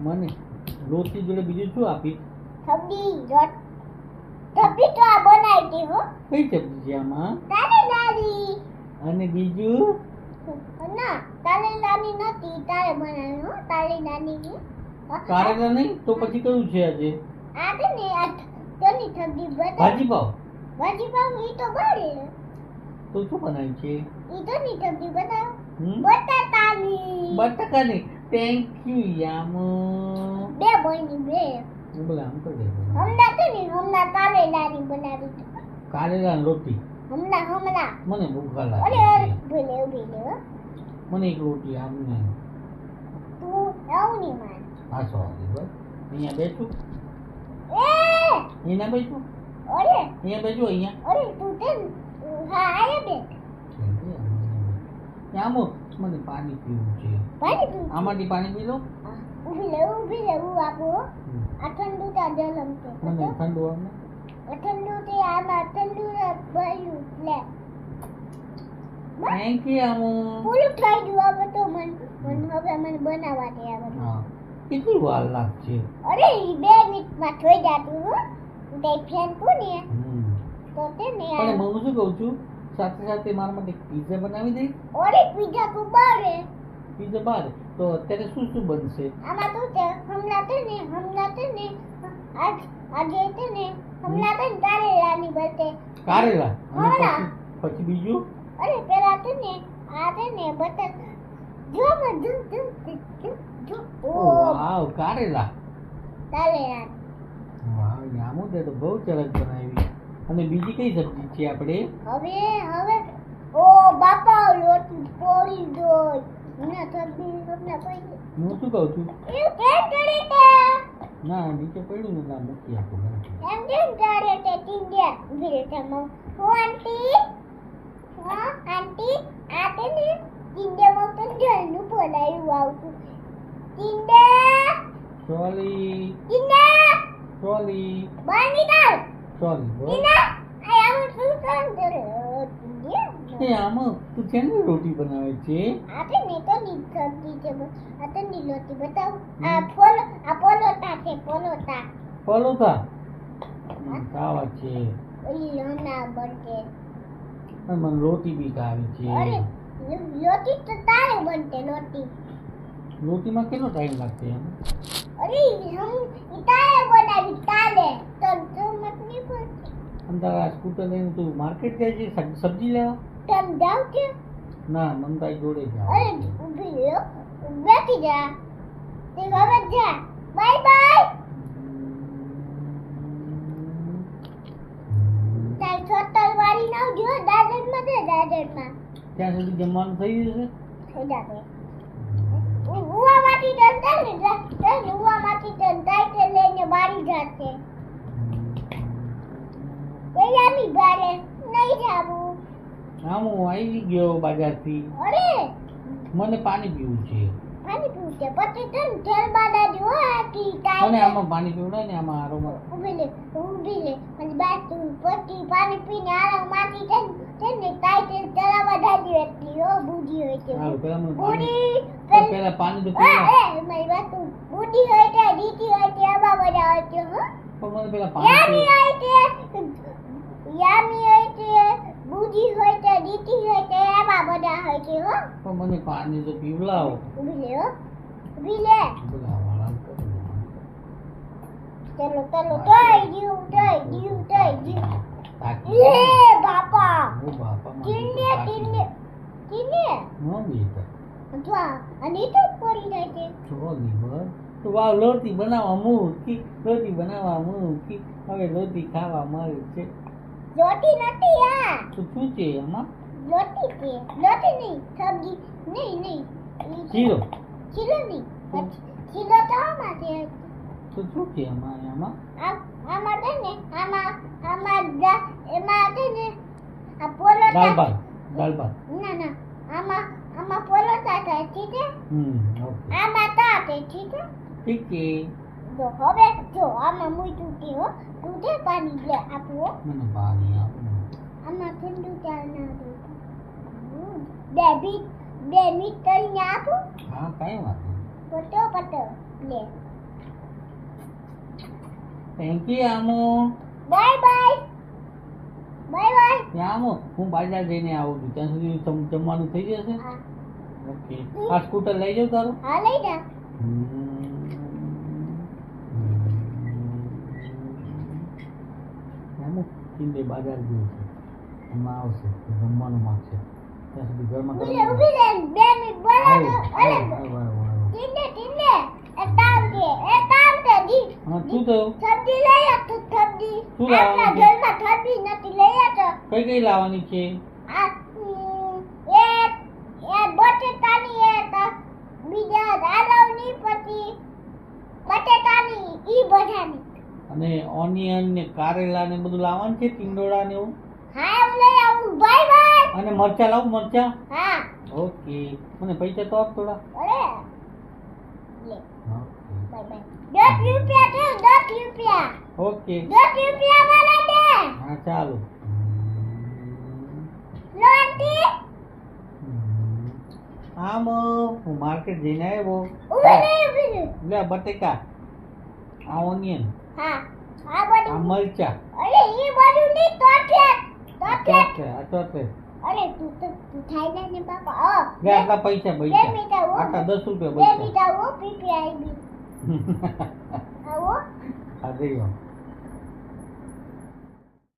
મને રોટલી જોડે બીજું શું આપી? સબ્જી સબ્જી તો આ બનાવી હતી હો. કઈ સબ્જી છે આમાં? તારેલાની. અને બીજું? ના તારેલાની નથી, તારે બનાવી હો તારેલાની. કારેલા નહીં તો પછી કયું છે આજે? આ છે ને આ તની સબ્જી બતાવ. ભાજી પાવ. ભાજી પાવ ઈ તો બળે. તો શું બનાવ્યું છે? ઈ તની સબ્જી બતાવ. હમ? બટાકાની. બટાકાની. થેન્ક યુ યામો. બે બની બે. બોલા આમ કરી દે. હમણાં છે ને હમણાં તારેલાની બનાવી હતી. કારેલા રોટી. હમણાં મને ભૂખ અરે લાગે અરે છે. ઉભી લે હો. મને એક રોટી આમને. તું આવું નહીં માન. હા સોરી બસ. અહીંયા બેઠું. એ અહીંયા બેઠું. અરે અહીંયા બેઠું અહીંયા. અરે તું તે હા આયા બે યામો મને પાણી પીવું છે. પાણી પીવું છે? આમાંથી પાણી પી લો. ઊભી લે હું આપું હો. આ ઠંડુ તા ગરમ છે મને ઠંડુ આમે. આ ઠંડુ તે આમાં ઠંડુ ભર્યું લે થેન્ક યુ યામો. પૂરું થઈ ગયું હવે તો હવે મને બનાવવા દે આ બધું. હા કેટલી વાર લાગશે? અરે ઈ 2 મિનિટમાં થઈ જાતું હો. તે ફેન કોને હમ. તો તે ને પણ હું શું કહું છું સાથે સાથે મારા માટે પીઝા બનાવી દે. ઓરે પીઝા કો બારે પીઝા બાર તો અત્યારે શું શું બનશે? આમાં તો તે હમણાં તે ને આજે તે ને હમણાં તે તારેલાની બતે કારેલા અને હા. પછી બીજું? અરે પેલા તે ને આ તે ને બતે જો જો ઓ વાવ કારેલા. તારેલા વાવ યામો તે તો બહુ સરસ બનાવી. અને બીજી કઈ સબ્જી છે આપણે? હવે ઓ બાપા લોટી પોળી દો ના સબ્જી સપના પડી હું શું કહું છું એ કેમ કરે તે ના નીચે પડ્યું ને ના મૂકી આપું. એમ કેમ કરે તે ટીંડે ઉભી રહે મો હું આંટી હા આંટી આ તે ને ટીંડે મો તો જલનું બોલાયું આવતું ટીંડે સોરી બાની કાઢ સોરી બોલ. ટીંડે આ આમ શું કામ કરે ટીંડે એ આમાં તું શેની રોટી બનાવે છે? આપણે ને તો ની સબ્જી છે આ તો ની લોટી બતાવ હમ. આ પોલોટા છે પોલોટા પલોઠા ખાવા છે. ઓલી લોના બનતે અને મને રોટી બી ખાવી અરે છે. લોટી તો તારે બનતે લોટી રોટીમાં કેટલો ટાઈમ લાગશે એમ? અરે હમ તારે બનાવી તારે તો મત નહીં પડતી અને તારા સ્કૂટર લઈને તું માર્કેટ જાય છે સબ્જી લેવા? તમ જાવ કે ના મન તારી જોડે અરે જાવ. ઊભી રહ્યો બેઠી જા તે હવે જા બાય બાય તાર છોતર વાળી ના જો દાદરમાં દે દાદરમાં ત્યાં સુધી જમવાનું થઈ જશે? થઈ જાશે ઉવામાંથી ડંડા ને ઉવામાંથી ડંડા કે લઈને બારી જાશે એયાની બારે નહીં જાવું હા હું આવી ગયો બજારથી. અરે મને પાણી પીવું છે. પાણી પીવું છે પછી તને તેલ બાદાજી હો આકી મને ટાઈ આમાં પાણી પીવડાય ને આમાં આરોમાં. ઊભી લે અને બાથરૂમ પછી પાણી પીને આરામમાંથી તેને ટાઈ તળાવવા દાદી એટલી હો બુડી હોય છે હારું, પેલા મને પાણી બુડી પેલા પાણી તો એ પીવડાવ. મારી વાત બુડી હોય છે દીદી હોય છે આબા બધા હોય છે હો પણ મને પેલા યામી પાણી હોય છે યામી હોય છે બુડી હોય છે દીદી હોય છે આબા બધા હોય છે હો પણ મને પાણી તો પીવડાવો. ઊભી લે હો ઊભી લે બધા વાળા કરો. ચલો તઈ ગયું તાકી એ બાપા હું બાપા કિન્ને હું બેટા અથવા અને તો પડી જાય છે ચોલી બસ તો વાવ રોટી બનાવવા મૂકી હવે રોટી ખાવા મળે છે. રોટી નથી આ તો શું છે એમાં? રોટી છે રોટી નહીં સબ્જી નહીં શીરો. ચીલો નહીં ચીલો તો આમાં છે તો શું છે એમાં? આમાં છે ને આમાં એમાં છે ને આ પોલોટા દાળ ભાત. ના આમાં પોલોટા થાય ઠીક છે ઓકે આમાં તા છે ઠીક છે ઠીક છે. જો હવે જો આમાં મુઈ તૂટી હો તું તે પાણી લે આપું હો મને પાણી આપો. આમાં ઠંડુ ચા ના દે બે મિનિટ કરીને આપું હા કઈ વાત નહીં. પતો લે થેન્ક યુ આમો. Bye bye bye bye. ત્યાં આમો હું બાજાર જઈને આવું છું ત્યાં સુધી જમવાનું થઈ જશે. હા ઓકે આ સ્કૂટર લઈ જાઉં તારું. હા લઈ જા. આમો કિંડે બાજાર ગયું છે હમણાં આવશે જમવાનું માંગશે ત્યાં સુધી ઘરમાં ઊભી રે 2 મિનિટ બોલાવો. અરે હા ટીંડે ટીંડે એ કામ કે દી શું થયું? સબ્જી લઈ આ તું સબ્જી. શું લાવવાનું આપણા છે? ઘરમાં સબ્જી નથી લઈ આ તો. કઈ કઈ લાવવાની છે? આ એ બટેટાની એ તો બીજા દાળની પછી બટેટાની ઈ બધાની. અને ઓનિયન ને કારેલા ને બધું લાવવાનું છે ટીંડોળા ને એવું. હા હું લઈ આવું. Bye bye. અને મરચા લાવું મરચા. હા ઓકે મને પૈસા તો આપ થોડા. અરે લે હા, બાય બાય. 10 રૂપિયા છે 10 રૂપિયા. ઓકે 10 રૂપિયા વાળા દે. હા ચાલો. લોટી આમ હું માર્કેટ જઈને આવ્યો. ઉભી રે. લે બટેકા આ ઓનિયન હા આ આ બધું. મરચા અરે ઈ બધું ની ચોકલેટ ચોકલેટ. આ ચોકલેટ અરે તું ખાઈ લે ને બાપા. લે આટલા પૈસા બે પૈસા મિનિટ આવો. આટલા 10 રૂપિયા બે પૈસા મિનિટ આવો પીપી આવી. આવો આ દઈ આવો.